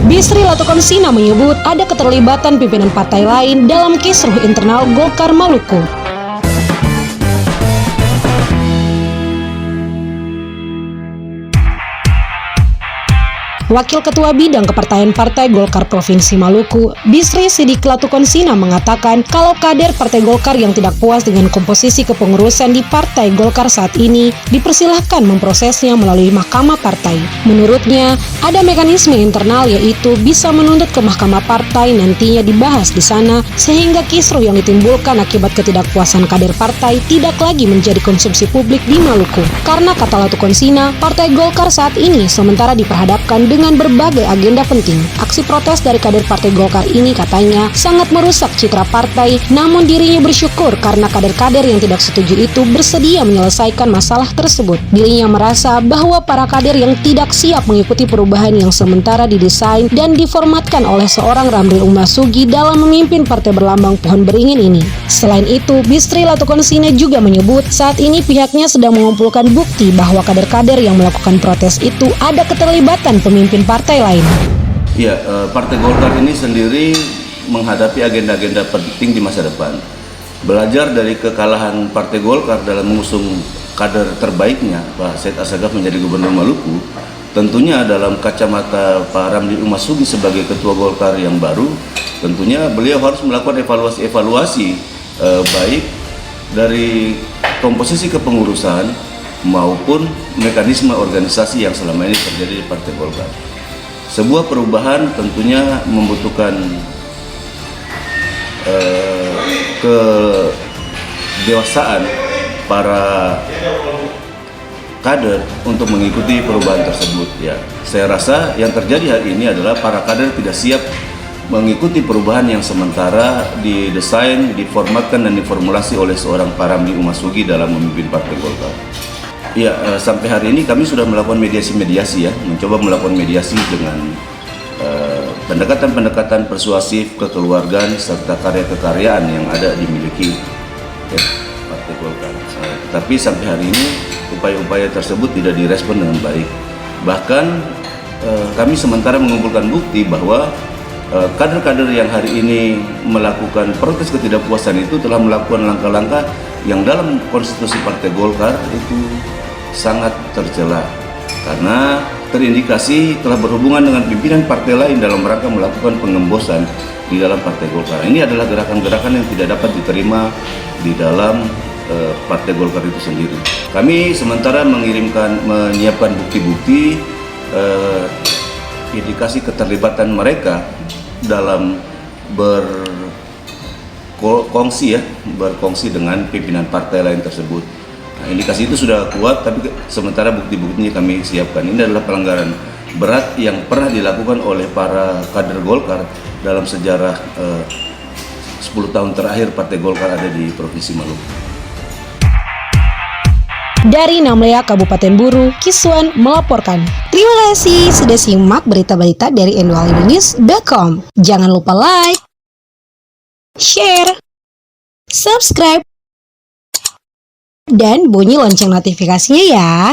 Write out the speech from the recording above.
Bisri Latukonsina menyebut ada keterlibatan pimpinan partai lain dalam kisruh internal Golkar Maluku. Wakil Ketua Bidang Kepartaian Partai Golkar Provinsi Maluku, Bisri Sidik Latukonsina mengatakan kalau kader Partai Golkar yang tidak puas dengan komposisi kepengurusan di Partai Golkar saat ini dipersilahkan memprosesnya melalui Mahkamah Partai. Menurutnya, ada mekanisme internal yaitu bisa menuntut ke Mahkamah Partai nantinya dibahas di sana sehingga kisruh yang ditimbulkan akibat ketidakpuasan kader partai tidak lagi menjadi konsumsi publik di Maluku. Karena kata Latukonsina, Partai Golkar saat ini sementara diperhadapkan dengan berbagai agenda penting. Aksi protes dari kader Partai Golkar ini katanya sangat merusak citra partai, namun dirinya bersyukur karena kader-kader yang tidak setuju itu bersedia menyelesaikan masalah tersebut. Dirinya merasa bahwa para kader yang tidak siap mengikuti perubahan yang sementara didesain dan diformatkan oleh seorang Ramli Umasugi dalam memimpin partai berlambang pohon beringin ini. Selain itu, Bisri Latukonsina juga menyebut saat ini pihaknya sedang mengumpulkan bukti bahwa kader-kader yang melakukan protes itu ada keterlibatan pemimpin partai lain. Ya, Partai Golkar ini sendiri menghadapi agenda-agenda penting di masa depan. Belajar dari kekalahan Partai Golkar dalam mengusung kader terbaiknya, Pak Said Assegaf menjadi Gubernur Maluku, tentunya dalam kacamata Pak Ramli Umasugi sebagai Ketua Golkar yang baru, tentunya beliau harus melakukan evaluasi baik dari komposisi kepengurusan maupun mekanisme organisasi yang selama ini terjadi di Partai Golkar. Sebuah perubahan tentunya membutuhkan kedewasaan para kader untuk mengikuti perubahan tersebut. Ya, saya rasa yang terjadi hari ini adalah para kader tidak siap mengikuti perubahan yang sementara didesain, diformatkan dan diformulasi oleh seorang Pak Ramli Umasugi dalam memimpin Partai Golkar. Ya, sampai hari ini kami sudah melakukan mediasi-mediasi ya, mencoba melakukan mediasi dengan pendekatan-pendekatan persuasif, kekeluargaan, serta karya-kekaryaan yang ada dimiliki ya, Partai Golkar. Tapi sampai hari ini upaya-upaya tersebut tidak direspon dengan baik. Bahkan kami sementara mengumpulkan bukti bahwa kader-kader yang hari ini melakukan protes ketidakpuasan itu telah melakukan langkah-langkah yang dalam konstitusi Partai Golkar itu sangat tercela karena terindikasi telah berhubungan dengan pimpinan partai lain dalam rangka melakukan pengembosan di dalam Partai Golkar. Ini adalah gerakan-gerakan yang tidak dapat diterima di dalam Partai Golkar itu sendiri. Kami sementara menyiapkan bukti-bukti indikasi keterlibatan mereka dalam berkongsi dengan pimpinan partai lain tersebut. Nah, indikasi itu sudah kuat, tapi sementara bukti-buktinya kami siapkan. Ini adalah pelanggaran berat yang pernah dilakukan oleh para kader Golkar dalam sejarah 10 tahun terakhir Partai Golkar ada di Provinsi Maluku. Dari Namlea, Kabupaten Buru, Kiswan melaporkan. Terima kasih sudah simak berita-berita dari n2news.com. Jangan lupa like, share, subscribe, dan bunyi lonceng notifikasinya ya.